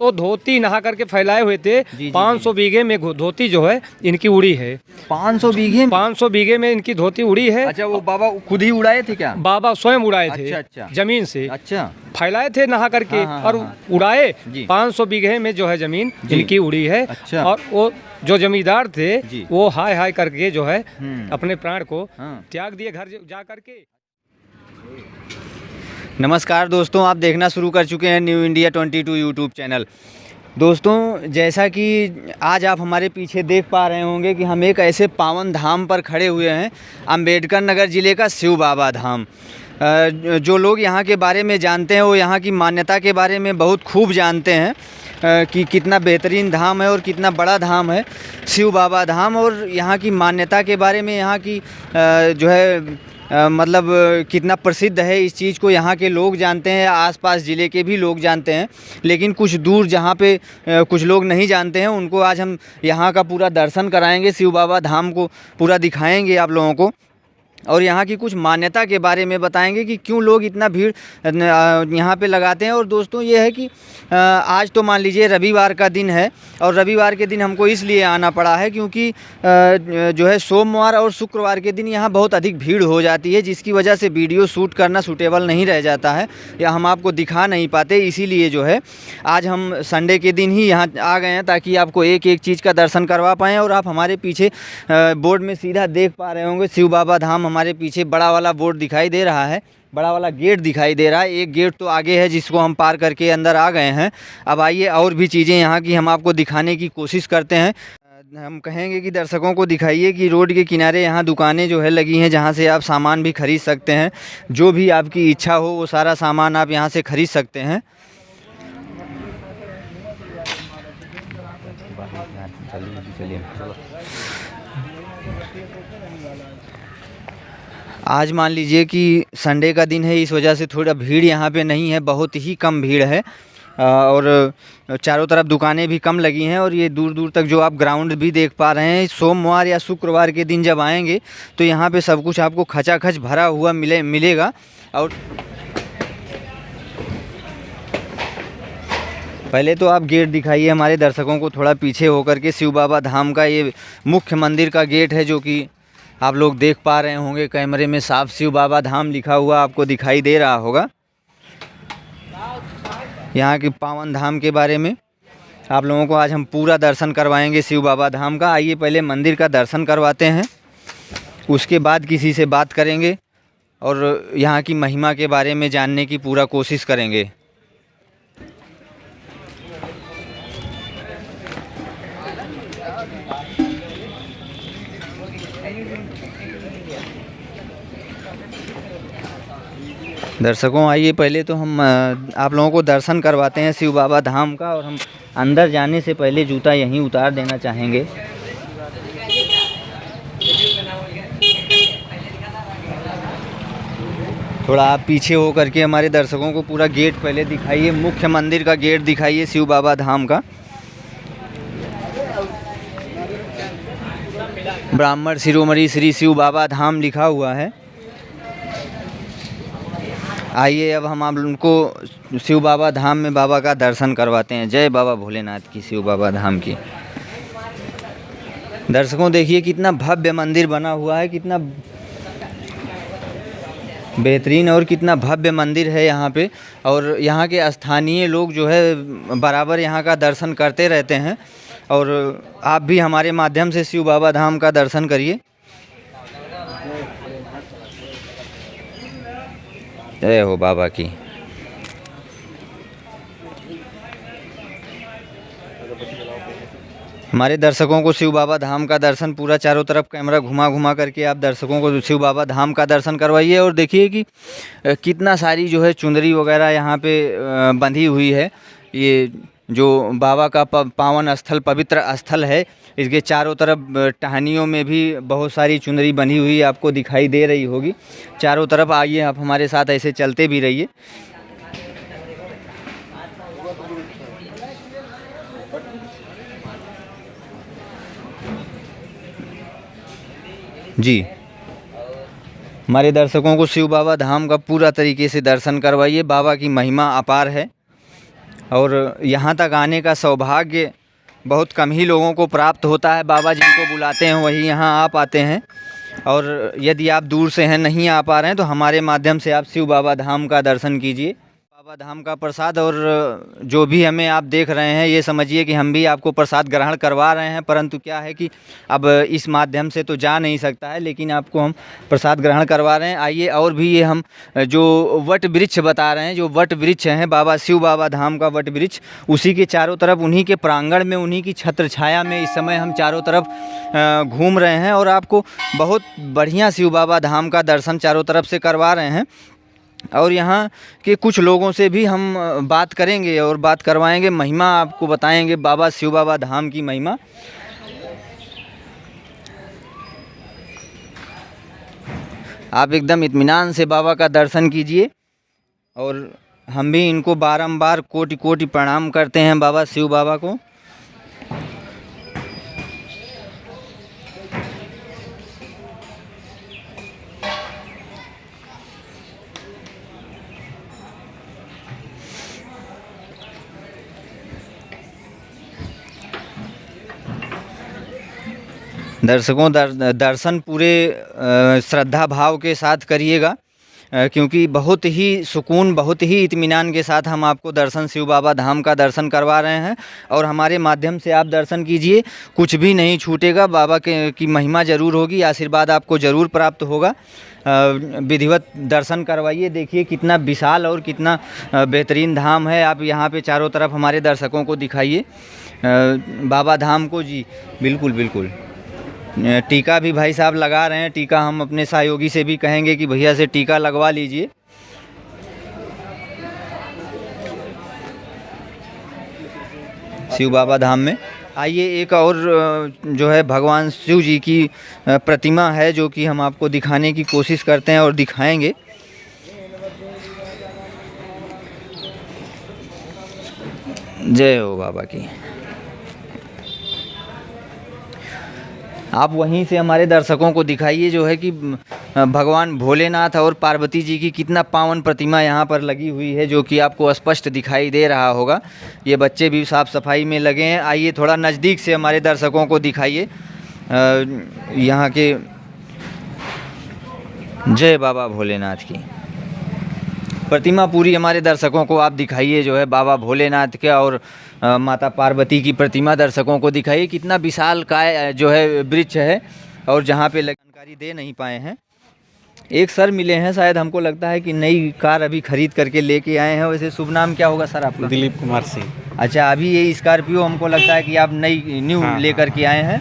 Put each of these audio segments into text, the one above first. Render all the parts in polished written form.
तो धोती नहा करके फैलाए हुए थे। 500 बीघे में धोती जो है इनकी उड़ी है। 500 बीघे 500 बीघे में इनकी धोती उड़ी है। अच्छा, वो बाबा खुद ही उड़ाए थे क्या? बाबा स्वयं उड़ाए थे। अच्छा। जमीन से अच्छा, फैलाए थे नहा करके। हाँ, और हाँ। उड़ाए। जी। 500 बीघे में जो है जमीन जी। इनकी उड़ी है। अच्छा। और वो जो जमींदार थे जी। वो हाय हाय करके जो है हम्म। अपने प्राण को हाँ। त्याग दिए घर जा करके। नमस्कार दोस्तों, आप देखना शुरू कर चुके हैं न्यू इंडिया 22 यूट्यूब चैनल। दोस्तों, जैसा कि आज आप हमारे पीछे देख पा रहे होंगे कि हम एक ऐसे पावन धाम पर खड़े हुए हैं, अम्बेडकर नगर ज़िले का शिव बाबा धाम। जो लोग यहाँ के बारे में जानते हैं वो यहाँ की मान्यता के बारे में बहुत खूब जानते हैं कि कितना बेहतरीन धाम है और कितना बड़ा धाम है शिव बाबा धाम। और यहाँ की मान्यता के बारे में, यहाँ की जो है मतलब कितना प्रसिद्ध है, इस चीज़ को यहाँ के लोग जानते हैं, आसपास ज़िले के भी लोग जानते हैं। लेकिन कुछ दूर जहाँ पे कुछ लोग नहीं जानते हैं, उनको आज हम यहाँ का पूरा दर्शन कराएंगे, शिव बाबा धाम को पूरा दिखाएंगे आप लोगों को। और यहाँ की कुछ मान्यता के बारे में बताएंगे कि क्यों लोग इतना भीड़ यहाँ पे लगाते हैं। और दोस्तों, ये है कि आज तो मान लीजिए रविवार का दिन है, और रविवार के दिन हमको इसलिए आना पड़ा है क्योंकि जो है सोमवार और शुक्रवार के दिन यहाँ बहुत अधिक भीड़ हो जाती है, जिसकी वजह से वीडियो शूट करना सूटेबल नहीं रह जाता है या हम आपको दिखा नहीं पाते। इसीलिए जो है आज हम संडे के दिन ही यहाँ आ गए हैं ताकि आपको एक एक चीज़ का दर्शन करवा पाएँ। और आप हमारे पीछे बोर्ड में सीधा देख पा रहे होंगे शिव बाबा धाम। हमारे पीछे बड़ा वाला बोर्ड दिखाई दे रहा है, बड़ा वाला गेट दिखाई दे रहा है। एक गेट तो आगे है जिसको हम पार करके अंदर आ गए हैं। अब आइए और भी चीज़ें यहाँ की हम आपको दिखाने की कोशिश करते हैं। हम कहेंगे कि दर्शकों को दिखाइए कि रोड के किनारे यहाँ दुकानें जो है लगी हैं, जहाँ से आप सामान भी खरीद सकते हैं। जो भी आपकी इच्छा हो वो सारा सामान आप यहाँ से खरीद सकते हैं। आज मान लीजिए कि संडे का दिन है, इस वजह से थोड़ा भीड़ यहाँ पे नहीं है, बहुत ही कम भीड़ है। और चारों तरफ दुकानें भी कम लगी हैं। और ये दूर दूर तक जो आप ग्राउंड भी देख पा रहे हैं, सोमवार या शुक्रवार के दिन जब आएंगे तो यहाँ पे सब कुछ आपको खचाखच भरा हुआ मिलेगा। और पहले तो आप गेट दिखाइए हमारे दर्शकों को थोड़ा पीछे होकर के। शिव बाबा धाम का ये मुख्य मंदिर का गेट है, जो कि आप लोग देख पा रहे होंगे कैमरे में साफ शिव बाबा धाम लिखा हुआ आपको दिखाई दे रहा होगा। यहाँ के पावन धाम के बारे में आप लोगों को आज हम पूरा दर्शन करवाएंगे शिव बाबा धाम का। आइए पहले मंदिर का दर्शन करवाते हैं, उसके बाद किसी से बात करेंगे और यहाँ की महिमा के बारे में जानने की पूरा कोशिश करेंगे। दर्शकों, आइए पहले तो हम आप लोगों को दर्शन करवाते हैं शिव बाबा धाम का। और हम अंदर जाने से पहले जूता यहीं उतार देना चाहेंगे। थोड़ा आप पीछे हो करके हमारे दर्शकों को पूरा गेट पहले दिखाइए, मुख्य मंदिर का गेट दिखाइए शिव बाबा धाम का। ब्राह्मण शिरोमणि श्री शिव बाबा धाम लिखा हुआ है। आइए अब हम आप उनको शिव बाबा धाम में बाबा का दर्शन करवाते हैं। जय बाबा भोलेनाथ की, शिव बाबा धाम की। दर्शकों, देखिए कितना भव्य मंदिर बना हुआ है, कितना बेहतरीन और कितना भव्य मंदिर है यहाँ पे। और यहाँ के स्थानीय लोग जो है बराबर यहाँ का दर्शन करते रहते हैं। और आप भी हमारे माध्यम से शिव बाबा धाम का दर्शन करिए। जय हो बाबा की। हमारे दर्शकों को शिव बाबा धाम का दर्शन पूरा चारों तरफ कैमरा घुमा घुमा करके आप दर्शकों को शिव बाबा धाम का दर्शन करवाइए। और देखिए कि कितना सारी जो है चुंदरी वगैरह यहाँ पे बंधी हुई है। ये जो बाबा का पावन स्थल, पवित्र स्थल है, इसके चारों तरफ टहनियों में भी बहुत सारी चुंदरी बंधी हुई आपको दिखाई दे रही होगी चारों तरफ। आइए आप हमारे साथ ऐसे चलते भी रहिए। जी, हमारे दर्शकों को शिव बाबा धाम का पूरा तरीके से दर्शन करवाइए। बाबा की महिमा अपार है और यहाँ तक आने का सौभाग्य बहुत कम ही लोगों को प्राप्त होता है। बाबा जिनको बुलाते हैं वही यहाँ आ पाते हैं। और यदि आप दूर से हैं, नहीं आ पा रहे हैं, तो हमारे माध्यम से आप शिव बाबा धाम का दर्शन कीजिए। बाबा धाम का प्रसाद और जो भी हमें आप देख रहे हैं, ये समझिए कि हम भी आपको प्रसाद ग्रहण करवा रहे हैं। परंतु क्या है कि अब इस माध्यम से तो जा नहीं सकता है, लेकिन आपको हम प्रसाद ग्रहण करवा रहे हैं। आइए, और भी ये हम जो वट वृक्ष बता रहे हैं, जो वट वृक्ष हैं बाबा शिव बाबा धाम का वट वृक्ष, उसी के चारों तरफ, उन्हीं के प्रांगण में, उन्हीं की छत्र छाया में इस समय हम चारों तरफ घूम रहे हैं और आपको बहुत बढ़िया शिव बाबा धाम का दर्शन चारों तरफ से करवा रहे हैं। और यहाँ के कुछ लोगों से भी हम बात करेंगे और बात करवाएंगे, महिमा आपको बताएंगे बाबा शिव बाबा धाम की महिमा। आप एकदम इत्मीनान से बाबा का दर्शन कीजिए और हम भी इनको बारंबार कोटि कोटि प्रणाम करते हैं बाबा शिव बाबा को। दर्शकों, दर्शन पूरे श्रद्धा भाव के साथ करिएगा, क्योंकि बहुत ही सुकून, बहुत ही इत्मीनान के साथ हम आपको दर्शन शिव बाबा धाम का दर्शन करवा रहे हैं। और हमारे माध्यम से आप दर्शन कीजिए, कुछ भी नहीं छूटेगा। बाबा की महिमा ज़रूर होगी, आशीर्वाद आपको ज़रूर प्राप्त होगा। विधिवत दर्शन करवाइए। देखिए कितना विशाल और कितना बेहतरीन धाम है। आप यहाँ पे चारों तरफ हमारे दर्शकों को दिखाइए बाबा धाम को। जी बिल्कुल बिल्कुल। टीका भी भाई साहब लगा रहे हैं। टीका हम अपने सहयोगी से भी कहेंगे कि भैया से टीका लगवा लीजिए। शिव बाबा धाम में आइए, एक और जो है भगवान शिव जी की प्रतिमा है, जो कि हम आपको दिखाने की कोशिश करते हैं और दिखाएंगे। जय हो बाबा की। आप वहीं से हमारे दर्शकों को दिखाइए जो है कि भगवान भोलेनाथ और पार्वती जी की कितना पावन प्रतिमा यहाँ पर लगी हुई है, जो कि आपको स्पष्ट दिखाई दे रहा होगा। ये बच्चे भी साफ़ सफाई में लगे हैं। आइए थोड़ा नज़दीक से हमारे दर्शकों को दिखाइए यहाँ के। जय बाबा भोलेनाथ की प्रतिमा पूरी हमारे दर्शकों को आप दिखाइए, जो है बाबा भोलेनाथ के और माता पार्वती की प्रतिमा दर्शकों को दिखाइए। कितना विशाल काय जो है वृक्ष है, और जहाँ पे जानकारी दे नहीं पाए हैं। एक सर मिले हैं, शायद हमको लगता है कि नई कार अभी खरीद करके लेके आए हैं। वैसे शुभ नाम क्या होगा सर आपका? दिलीप कुमार सिंह। अच्छा, अभी ये स्कॉर्पियो हमको लगता है कि आप नई न्यू लेकर के आए हैं।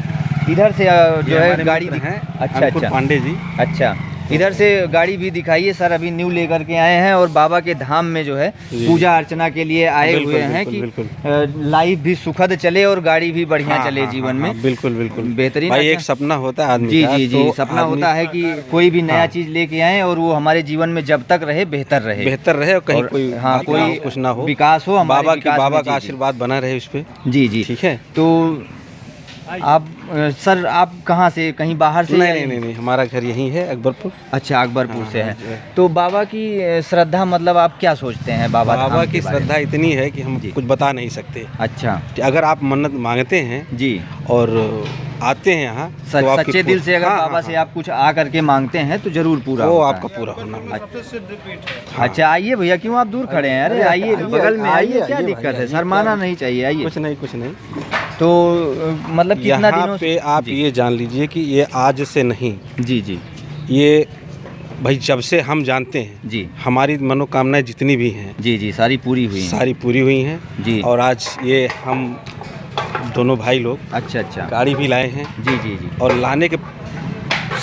इधर से जो है गाड़ी है। अच्छा पांडे जी। अच्छा, इधर से गाड़ी भी दिखाइए सर। अभी न्यू लेकर के आए हैं और बाबा के धाम में जो है पूजा अर्चना के लिए आए हुए हैं कि लाइफ भी सुखद चले और गाड़ी भी बढ़िया चले जीवन में। बिल्कुल बिल्कुल बेहतरीन। भाई एक सपना होता है आदमी जी का, जी जी, सपना होता है कि कोई भी नया चीज लेके आए और वो हमारे जीवन में जब तक रहे बेहतर रहे, और कहीं कोई कोई कुछ ना हो, विकास हो, बाबा का आशीर्वाद बना रहे उस पे। जी जी ठीक है। तो आप सर, आप कहाँ से, कहीं बाहर से? नहीं, हमारा घर यहीं है, अकबरपुर। अच्छा, अकबरपुर से है। तो बाबा की श्रद्धा, मतलब आप क्या सोचते हैं बाबा की श्रद्धा इतनी है कि हम कुछ बता नहीं सकते। अच्छा, कि अगर आप मन्नत मांगते हैं जी और आते हैं यहाँ तो सच्चे दिल से अगर बाबा से आप कुछ आ करके मांगते हैं तो जरूर पूरा वो आपका पूरा होना। अच्छा, आइए भैया, क्यों आप दूर खड़े हैं? अरे आइए, बगल में आइए, क्या दिक्कत है? शर्माना नहीं चाहिए, आइए। कुछ नहीं। तो मतलब कितना दिनों पे आप ये जान लीजिए कि ये आज से नहीं, जी जी, ये भाई जब से हम जानते हैं जी, हमारी मनोकामनाएं जितनी भी हैं जी जी सारी पूरी हुई हैं जी। और आज ये हम दोनों भाई लोग अच्छा गाड़ी भी लाए हैं जी जी जी। और लाने के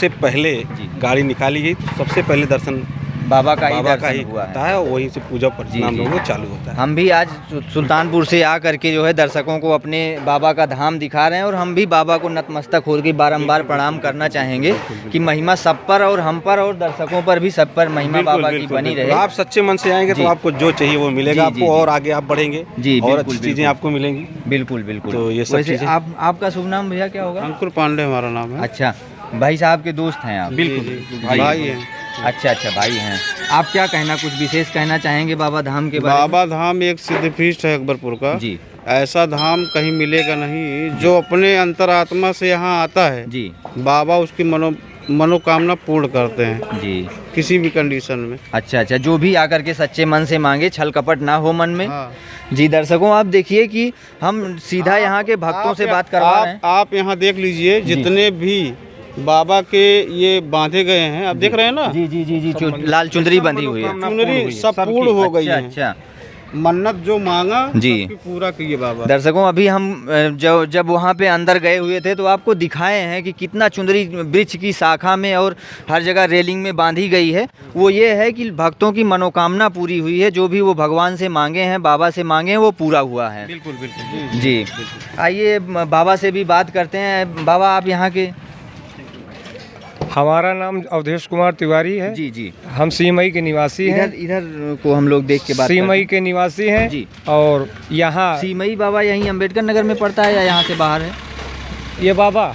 से पहले गाड़ी निकाली गई, सबसे पहले दर्शन बाबा का ही होता है, वहीं से पूजा प्रणाम लोगों को चालू होता है। हम भी आज सुल्तानपुर से आ करके जो है दर्शकों को अपने बाबा का धाम दिखा रहे हैं और हम भी बाबा को नतमस्तक होकर के बारंबार प्रणाम करना चाहेंगे कि महिमा सब पर और हम पर और दर्शकों पर भी सब पर महिमा बाबा की बनी रहे। आप सच्चे मन से आएंगे तो आपको जो चाहिए वो मिलेगा आपको, और आगे आप बढ़ेंगे जी, और अच्छी चीजें आपको मिलेंगी। बिल्कुल बिल्कुल। तो ये सब चीजें। आपका शुभ नाम भैया क्या होगा? अंकुर पांडे हमारा नाम है। अच्छा, भाई साहब के दोस्त हैं आप? बिल्कुल भाई हैं। अच्छा अच्छा, भाई हैं। आप क्या कहना, कुछ विशेष कहना चाहेंगे बाबा धाम के बारे में? बाबा धाम एक सिद्धपीठ है अकबरपुर का जी ऐसा धाम कहीं मिलेगा नहीं जो अपने अंतरात्मा से यहाँ आता है जी बाबा उसकी मनोकामना पूर्ण करते हैं जी, किसी भी कंडीशन में। अच्छा अच्छा, जो भी आकर के सच्चे मन से मांगे, छल कपट ना हो मन में। हाँ। जी दर्शकों, आप देखिए कि हम सीधा यहाँ के भक्तों से बात करवा रहे हैं। आप यहाँ देख लीजिए जितने भी बाबा के ये बांधे गए हैं, आप देख रहे हैं ना? जी जी जी जी, लाल चुंदरी बंधी हुई है, चुनरी सब पूर्ण हो गई है। अच्छा, मन्नत जो मांगा जी सबकी पूरा किए बाबा। दर्शकों, अभी हम जब वहाँ पे अंदर गए हुए थे तो आपको दिखाए हैं कि कितना चुंदरी वृक्ष की शाखा में और हर जगह रेलिंग में बांधी गई है। वो ये है कि भक्तों की मनोकामना पूरी हुई है, जो भी वो भगवान से मांगे हैं, बाबा से मांगे हैं, वो पूरा हुआ है। बिल्कुल बिल्कुल जी। आइए बाबा से भी बात करते हैं। बाबा, आप यहाँ के? हमारा नाम अवधेश कुमार तिवारी है। जी जी, हम सीमई के निवासी हैं। इधर को हम लोग देख के बात सीमई के निवासी हैं जी। और यहाँ सीमई बाबा यहीं अम्बेडकर नगर में पड़ता है या यहाँ से बाहर है? ये बाबा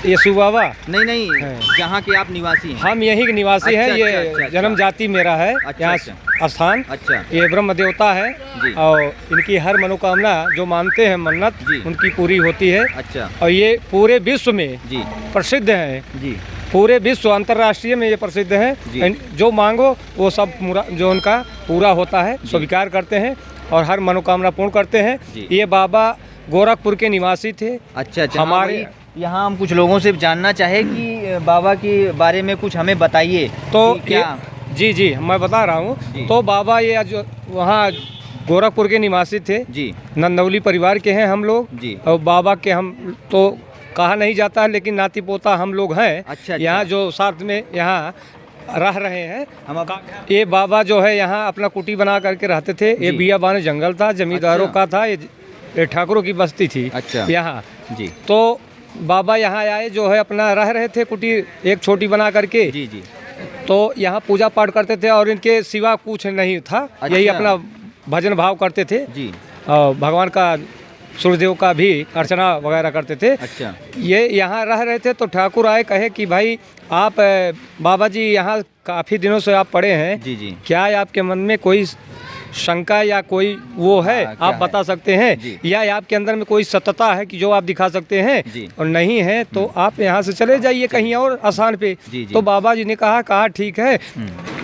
येसु बाबा नहीं, जहाँ के आप निवासी हैं। हम यहीं के निवासी हैं। अच्छा, ये अच्छा, जन्म जाति मेरा है। अच्छा, यहाँ स्थान। अच्छा ये ब्रह्म देवता है जी। और इनकी हर मनोकामना जो मानते हैं मन्नत जी। उनकी पूरी होती है। अच्छा और ये पूरे विश्व में जी प्रसिद्ध हैं। जी, पूरे विश्व अंतर्राष्ट्रीय में ये प्रसिद्ध जी। हैं। जो मांगो वो सब जो उनका पूरा होता है, स्वीकार करते हैं और हर मनोकामना पूर्ण करते हैं। ये बाबा गोरखपुर के निवासी थे। अच्छा अच्छा, हमारे यहाँ हम कुछ लोगों से जानना चाहे कि बाबा के बारे में कुछ हमें बताइए। तो क्या? जी जी, मैं बता रहा हूँ। तो बाबा ये जो वहाँ गोरखपुर के निवासी थे जी, नंदौली परिवार के हैं हम लोग जी। और बाबा के हम तो कहा नहीं जाता है, लेकिन नाती पोता हम लोग हैं। अच्छा, यहाँ जो साथ में यहाँ रह रहे हैं। हम ये बाबा जो है यहाँ अपना कुटी बना करके रहते थे। ये बियाबान जंगल था, जमींदारों अच्छा। का था। ये ठाकुरों की बस्ती थी। अच्छा यहाँ जी, तो बाबा यहाँ आए जो है अपना रह रहे थे कुटी एक छोटी बना करके। जी जी, तो यहाँ पूजा पाठ करते थे और इनके सिवा कुछ नहीं था। अच्छा। यही अपना भजन भाव करते थे जी। और भगवान का सूर्यदेव का भी अर्चना वगैरह करते थे। अच्छा, ये यहाँ रह रहे थे तो ठाकुर आए, कहे कि भाई आप बाबा जी यहाँ काफ़ी दिनों से आप पड़े हैं। जी जी, क्या है आपके मन में कोई शंका या कोई वो है? क्या आप है? बता सकते हैं या आपके अंदर में कोई सत्यता है कि जो आप दिखा सकते हैं? जी। और नहीं है तो आप यहाँ से चले जाइए कहीं और आसान पे। जी, जी। तो बाबा जी ने कहा ठीक है,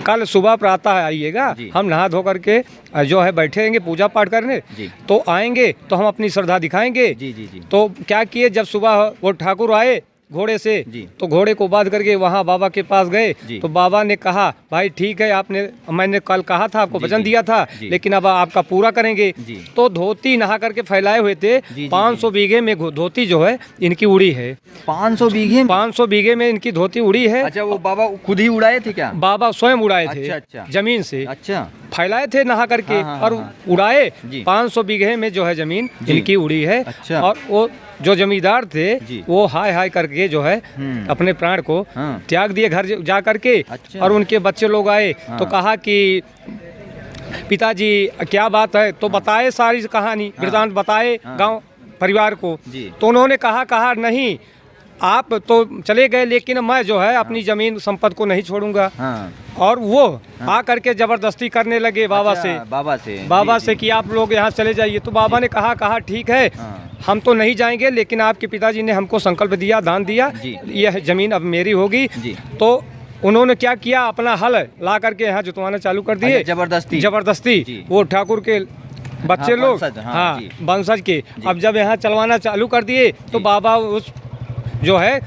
कल सुबह प्रातः आइएगा, हम नहा धो करके जो है बैठेंगे पूजा पाठ करने। तो आएंगे तो हम अपनी श्रद्धा दिखाएंगे। जी जी जी, तो क्या किए, जब सुबह वो ठाकुर आए घोड़े से तो घोड़े को बांध करके वहाँ बाबा के पास गए। तो बाबा ने कहा भाई ठीक है, मैंने कल कहा था, आपको वचन दिया था, लेकिन अब आपका पूरा करेंगे। तो धोती नहा करके फैलाए हुए थे। 500 बीघे में धोती जो है इनकी उड़ी है। 500 बीघे? 500 बीघे में इनकी धोती उड़ी है। अच्छा, वो बाबा खुद ही उड़ाए थे क्या? बाबा स्वयं उड़ाए थे। अच्छा। जमीन से अच्छा, फैलाए थे नहा करके और उड़ाए। 500 बीघे में जो है जमीन इनकी उड़ी है। अच्छा। और वो जो जमींदार थे वो हाय हाय करके जो है अपने प्राण को त्याग दिए घर जा करके। अच्छा। और उनके बच्चे लोग आए तो कहा कि पिताजी क्या बात है, तो बताए सारी कहानी वृतांत बताए गांव परिवार को। तो उन्होंने कहा नहीं, आप तो चले गए लेकिन मैं जो है अपनी जमीन संपत्ति को नहीं छोड़ूंगा। और वो आ करके जबरदस्ती करने लगे बाबा से कि आप लोग यहाँ चले जाइए। तो बाबा ने कहा ठीक है, हम तो नहीं जाएंगे, लेकिन आपके पिताजी ने हमको संकल्प दिया, दान दिया, यह जमीन अब मेरी होगी। तो उन्होंने क्या किया, अपना हल ला करके यहाँ जुतवाना चालू कर दिए। जबरदस्ती वो ठाकुर के बच्चे लोग वंशज के अब जब यहाँ चलवाना चालू कर दिए तो बाबा उस जो है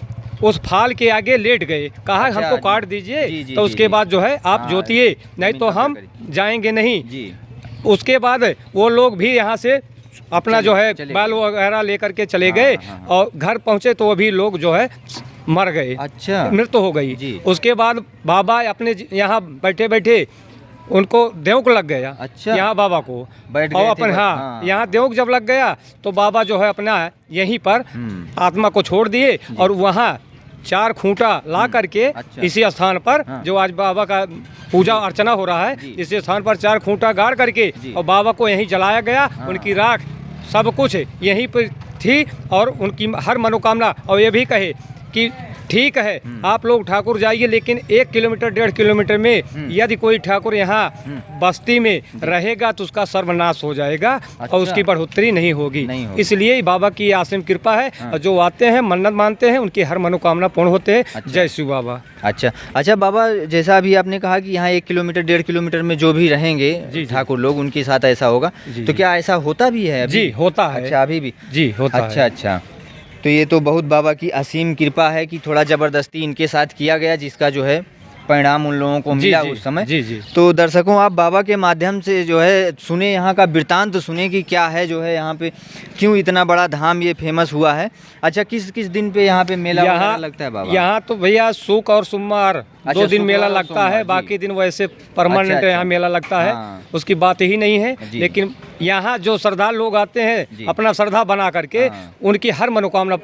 उस फाल के आगे लेट गए। कहा हमको काट दीजिए, तो उसके बाद जो है आप जोतिए, नहीं तो हम जाएंगे नहीं। उसके बाद वो लोग भी यहाँ से अपना जो है बाल वगैरह लेकर के चले गए और घर पहुँचे तो वो भी लोग जो है मर गए। अच्छा, मृत्यु हो गई। उसके बाद बाबा अपने यहाँ बैठे बैठे उनको देवक लग गया। अच्छा, यहाँ बाबा को बैठ और अपन यहाँ देवक जब लग गया तो बाबा जो है अपना यहीं पर आत्मा को छोड़ दिए और वहाँ 4 खूंटा ला करके इसी स्थान पर जो आज बाबा का पूजा अर्चना हो रहा है, इसी स्थान पर 4 खूंटा गाड़ करके और बाबा को यहीं जलाया गया। उनकी राख सब कुछ यहीं पर थी और उनकी हर मनोकामना। और ये भी कहे कि ठीक है आप लोग ठाकुर जाइए, लेकिन 1 किलोमीटर 1.5 किलोमीटर में यदि कोई ठाकुर यहाँ बस्ती में रहेगा तो उसका सर्वनाश हो जाएगा। अच्छा। और उसकी बढ़ोतरी नहीं होगी। इसलिए बाबा की असीम कृपा है। हाँ। और जो आते हैं मन्नत मानते हैं उनकी हर मनोकामना पूर्ण होते हैं। अच्छा। जय शिव बाबा। अच्छा बाबा, जैसा अभी आपने कहा कि यहाँ 1 किलोमीटर 1.5 किलोमीटर में जो भी रहेंगे जी। ठाकुर लोग, उनके साथ ऐसा होगा। तो क्या ऐसा होता भी है अभी? जी होता है। अच्छा, अभी भी जी होता है। अच्छा। तो ये तो बहुत बाबा की असीम कृपा है कि थोड़ा ज़बरदस्ती इनके साथ किया गया, जिसका जो है परिणाम उन लोगों को मिला उस समय। जी। तो दर्शकों, आप बाबा के माध्यम से जो है सुने, यहाँ का वृत्तांत तो सुने कि क्या है जो है यहाँ पे, क्यों इतना बड़ा धाम ये फेमस हुआ है। अच्छा, किस किस दिन पे यहाँ पे मेला वगैरह लगता है बाबा? यहाँ तो भैया शुक्र और सोमवार 2 दिन मेला लगता है। बाकी दिन वैसे परमानेंट यहाँ मेला लगता है। उसकी बात ही नहीं है। लेकिन यहाँ जो श्रद्धालु लोग आते हैं अपना श्रद्धा बना करके उनकी हर मनोकामना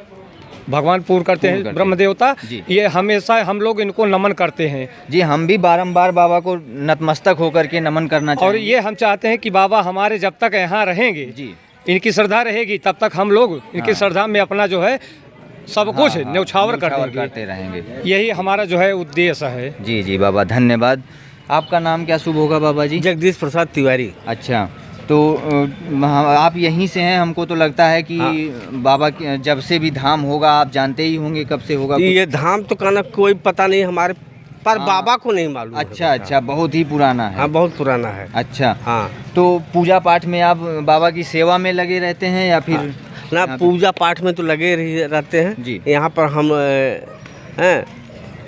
भगवान पूर्ण करते हैं। ब्रह्म देवता ये हमेशा हम लोग इनको नमन करते हैं। जी, हम भी बारंबार बाबा को नतमस्तक होकर के नमन करना चाहिए। और ये हम चाहते हैं कि बाबा हमारे जब तक यहाँ रहेंगे, इनकी श्रद्धा रहेगी, तब तक हम लोग इनकी श्रद्धा में अपना जो है सब कुछ न्यौछावर करते रहेंगे। यही हमारा जो है उद्देश्य है। जी बाबा, धन्यवाद। आपका नाम क्या शुभ होगा बाबा जी? जगदीश प्रसाद तिवारी। अच्छा, तो आप यहीं से हैं? हमको तो लगता है कि बाबा जब से भी धाम होगा आप जानते ही होंगे, कब से होगा? ये धाम तो कहना कोई पता नहीं हमारे, पर बाबा को नहीं मालूम। अच्छा, बहुत ही पुराना है। हाँ, बहुत पुराना है। अच्छा, हाँ। तो पूजा पाठ में आप बाबा की सेवा में लगे रहते हैं या फिर? ना, पूजा पाठ में तो लगे रहते हैं जी। यहाँ पर हम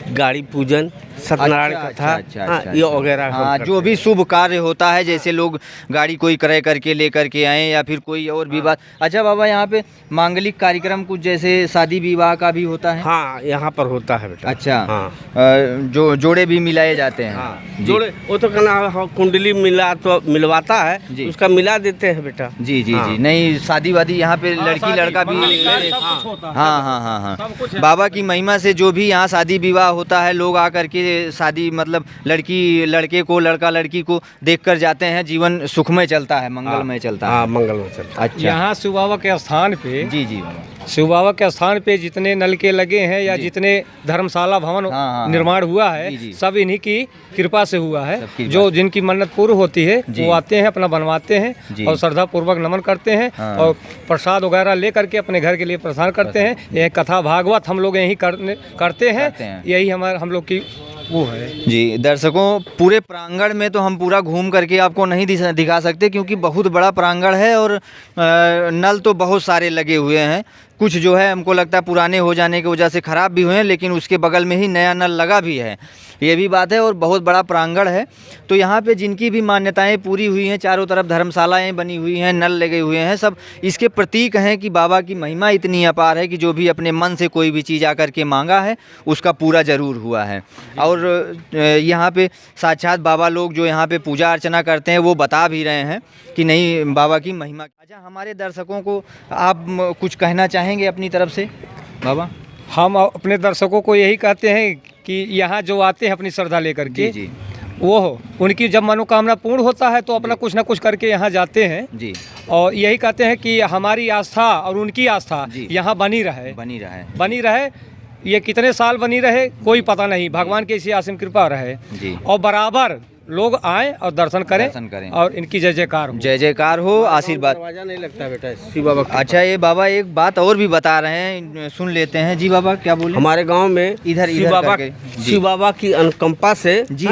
गाड़ी पूजन, सत्यनारायण कथा, ये वगैरह, हाँ, जो भी शुभ कार्य होता है, जैसे लोग गाड़ी कोई क्रय करके लेकर के आए या फिर कोई और भी बात। अच्छा बाबा, यहाँ पे मांगलिक कार्यक्रम कुछ जैसे शादी विवाह का भी होता है? हाँ, यहाँ पर होता है बेटा। अच्छा, हाँ। जो जोड़े भी मिलाए जाते हैं? हाँ, जोड़े वो तो कहना कुंडली मिलवाता है, उसका मिला देते हैं बेटा। जी। नहीं, शादी वादी यहाँ पे लड़की लड़का भी। हाँ। बाबा की महिमा से जो भी यहाँ शादी विवाह होता है, लोग आकर के शादी, मतलब लड़की लड़के को, लड़का लड़की को देखकर जाते हैं। जीवन सुखमय चलता है, मंगलमय चलता है। मंगलमय चलता है। अच्छा, यहाँ शिव बाबा के स्थान पे जी शिव बाबा के स्थान पे जितने नलके लगे हैं या जितने धर्मशाला भवन निर्माण हुआ है, सब इन्हीं की कृपा से हुआ है। जो जिनकी मन्नत पूर्ण होती है वो आते हैं, अपना बनवाते हैं और श्रद्धा पूर्वक नमन करते हैं और प्रसाद वगैरह ले करके अपने घर के लिए प्रस्थान करते हैं। यह कथा भागवत हम लोग यहीं करते हैं। यही हमारे हम लोग की वो है। जी दर्शकों, पूरे प्रांगण में तो हम पूरा घूम करके आपको नहीं दिखा सकते, क्योंकि बहुत बड़ा प्रांगण है और नल तो बहुत सारे लगे हुए हैं। कुछ जो है हमको लगता है पुराने हो जाने की वजह से ख़राब भी हुए हैं, लेकिन उसके बगल में ही नया नल लगा भी है, ये भी बात है। और बहुत बड़ा प्रांगण है, तो यहाँ पे जिनकी भी मान्यताएं पूरी हुई हैं, चारों तरफ धर्मशालाएं बनी हुई हैं, नल लगे हुए हैं, सब इसके प्रतीक हैं कि बाबा की महिमा इतनी अपार है कि जो भी अपने मन से कोई भी चीज़ आकर के मांगा है उसका पूरा ज़रूर हुआ है। और यहाँ पे साक्षात बाबा लोग जो यहाँ पे पूजा अर्चना करते हैं वो बता भी रहे हैं कि नहीं, बाबा की महिमा। अच्छा, हमारे दर्शकों को आप कुछ कहना चाहेंगे अपनी तरफ से बाबा? हम अपने दर्शकों को यही कहते हैं कि यहाँ जो आते हैं अपनी श्रद्धा लेकर के, वो उनकी जब मनोकामना पूर्ण होता है तो अपना कुछ ना कुछ करके यहाँ जाते हैं जी। और यही कहते हैं कि हमारी आस्था और उनकी आस्था यहाँ बनी रहे। ये कितने साल बनी रहे कोई पता नहीं, भगवान की इसी असीम कृपा रहे जी। और बराबर लोग आए और दर्शन करें और इनकी जय जयकार हो, आशीर्वाद। दरवाजा नहीं लगता बेटा शिव बाबा। अच्छा, ये बाबा एक बात और भी बता रहे हैं, सुन लेते हैं। जी बाबा, क्या बोले? हमारे गांव में इधर शिव बाबा की अनुकंपा से जी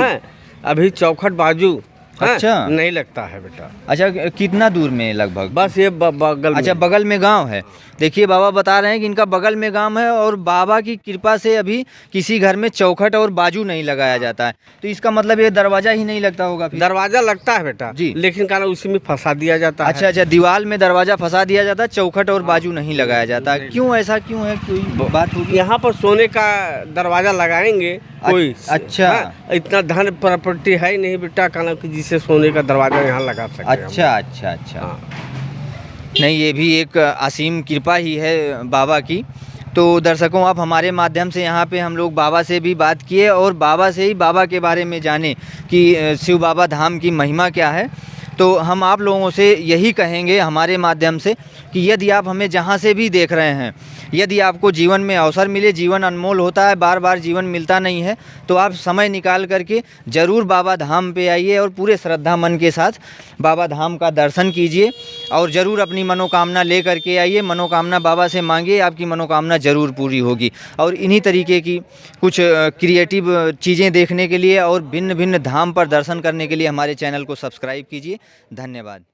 अभी चौखट बाजू अच्छा नहीं लगता है बेटा। अच्छा, कितना दूर में लगभग? बस ये बगल। अच्छा, बगल में गांव है। देखिए बाबा बता रहे हैं कि इनका बगल में गांव है और बाबा की कृपा से अभी किसी घर में चौखट और बाजू नहीं लगाया जाता है, तो इसका मतलब ये दरवाजा ही नहीं लगता होगा फिर? दरवाजा लगता है बेटा जी, लेकिन कारण उसी में फंसा दिया जाता है। अच्छा, दीवार में दरवाजा फंसा दिया जाता है, चौखट और बाजू नहीं लगाया जाता। क्यों, ऐसा क्यों है? कोई बात होगी? यहाँ पर सोने का दरवाजा लगाएंगे कोई? अच्छा, इतना धन प्रॉपर्टी है ही नहीं बेटा कारण कि जिसे सोने का दरवाजा यहाँ लगा सकते। अच्छा। नहीं, ये भी एक असीम कृपा ही है बाबा की। तो दर्शकों, आप हमारे माध्यम से यहाँ पे हम लोग बाबा से भी बात किए और बाबा से ही बाबा के बारे में जाने कि शिव बाबा धाम की महिमा क्या है। तो हम आप लोगों से यही कहेंगे हमारे माध्यम से कि यदि आप हमें जहाँ से भी देख रहे हैं, यदि आपको जीवन में अवसर मिले, जीवन अनमोल होता है, बार बार जीवन मिलता नहीं है, तो आप समय निकाल करके ज़रूर बाबा धाम पे आइए और पूरे श्रद्धा मन के साथ बाबा धाम का दर्शन कीजिए और ज़रूर अपनी मनोकामना ले करके आइए। मनोकामना बाबा से मांगिए, आपकी मनोकामना ज़रूर पूरी होगी। और इन्हीं तरीके की कुछ क्रिएटिव चीज़ें देखने के लिए और भिन्न भिन्न धाम पर दर्शन करने के लिए हमारे चैनल को सब्सक्राइब कीजिए। धन्यवाद।